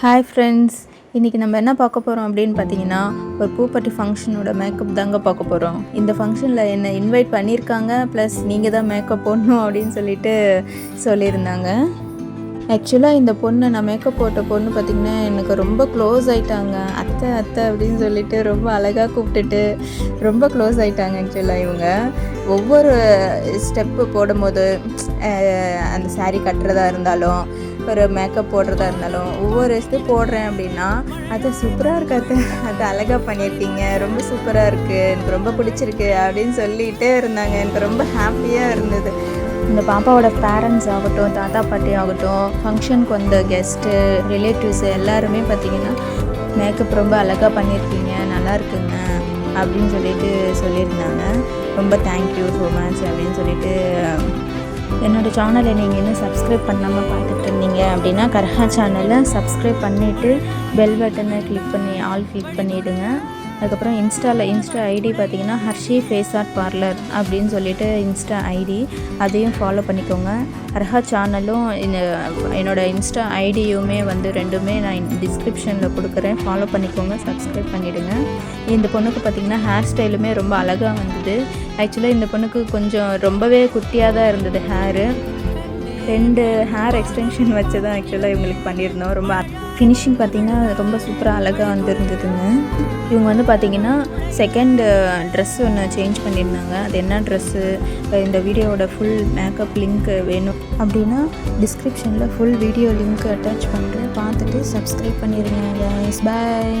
Hi friends, இன்றைக்கி நம்ம என்ன பார்க்க போகிறோம் அப்படின்னு பார்த்தீங்கன்னா, ஒரு பூப்பட்டி ஃபங்க்ஷனோட மேக்கப் தாங்க பார்க்க போகிறோம். இந்த ஃபங்க்ஷனில் என்னை இன்வைட் பண்ணியிருக்காங்க, ப்ளஸ் நீங்கள் தான் மேக்கப் போடணும் அப்படின்னு சொல்லியிருந்தாங்க. ஆக்சுவலாக இந்த பொண்ணு, நான் மேக்கப் போட்ட பொண்ணு பார்த்திங்கன்னா எனக்கு ரொம்ப க்ளோஸ் ஆகிட்டாங்க. அத்தை அத்தை அப்படின்னு சொல்லிட்டு ரொம்ப அழகாக கூப்பிட்டுட்டு ரொம்ப க்ளோஸ் ஆகிட்டாங்க. ஆக்சுவலாக இவங்க ஒவ்வொரு ஸ்டெப்பு போடும்போது அந்த சாரீ கட்டுறதா இருந்தாலும், ஒரு மேக்கப் போடுறதா இருந்தாலும், ஒவ்வொரு இது போடுறேன் அப்படின்னா, அது சூப்பராக இருக்குது, அது அழகாக பண்ணியிருக்கீங்க, ரொம்ப சூப்பராக இருக்குது, எனக்கு ரொம்ப பிடிச்சிருக்கு அப்படின்னு சொல்லிகிட்டே இருந்தாங்க. எனக்கு ரொம்ப ஹாப்பியாக இருந்தது. இந்த பாப்பாவோட பேரண்ட்ஸ் ஆகட்டும், தாத்தா பாட்டி ஆகட்டும், ஃபங்க்ஷனுக்கு வந்த கெஸ்ட்டு, ரிலேட்டிவ்ஸு எல்லாருமே பார்த்திங்கன்னா மேக்கப் ரொம்ப அழகாக பண்ணியிருக்கீங்க, நல்லா இருக்குங்க அப்படின்னு சொல்லியிருந்தாங்க. ரொம்ப தேங்க்யூ ஸோ மச் அப்படின்னு சொல்லிட்டு, என்னோடய சேனலை நீங்கள் இன்னும் சப்ஸ்கிரைப் பண்ணாமல் பார்த்துட்டு இருந்தீங்க அப்படின்னா கர்ஹா சேனலை சப்ஸ்கிரைப் பண்ணிவிட்டு பெல் பட்டனை கிளிக் பண்ணி ஆல் கிளிக் பண்ணிவிடுங்க. அதுக்கப்புறம் இன்ஸ்டா ஐடி பார்த்திங்கன்னா ஹர்ஷி ஃபேஸ் ஆர்ட் பார்லர் அப்படின்னு சொல்லிட்டு இன்ஸ்டா ஐடி, அதையும் ஃபாலோ பண்ணிக்கோங்க. கர்ஹா சேனலும் என்னோடய இன்ஸ்டா ஐடியுமே ரெண்டுமே நான் டிஸ்கிரிப்ஷனில் கொடுக்குறேன், ஃபாலோ பண்ணிக்கோங்க, சப்ஸ்கிரைப் பண்ணிவிடுங்க. இந்த பொண்ணுக்கு பார்த்திங்கன்னா ஹேர் ஸ்டைலுமே ரொம்ப அழகாக வந்தது. ஆக்சுவலாக இந்த பொண்ணுக்கு கொஞ்சம் ரொம்பவே குட்டியாக தான் இருந்தது ஹேரு. 2 ஹேர் எக்ஸ்டென்ஷன் வச்சு தான் ஆக்சுவலாக இவங்களுக்கு பண்ணியிருந்தோம். ரொம்ப ஃபினிஷிங் பார்த்திங்கன்னா ரொம்ப சூப்பராக அழகாக வந்துருந்ததுங்க. இவங்க பார்த்திங்கன்னா செகண்ட் ட்ரெஸ் ஒன்று சேஞ்ச் பண்ணியிருந்தாங்க. அது என்ன ட்ரெஸ்ஸு, இந்த வீடியோவோட ஃபுல் மேக்கப் லிங்க் வேணும் அப்படின்னா டிஸ்கிரிப்ஷனில் ஃபுல் வீடியோ லிங்க் அட்டாச் பண்ணுறேன், பார்த்துட்டு சப்ஸ்கிரைப் பண்ணிடுங்க. பாய்.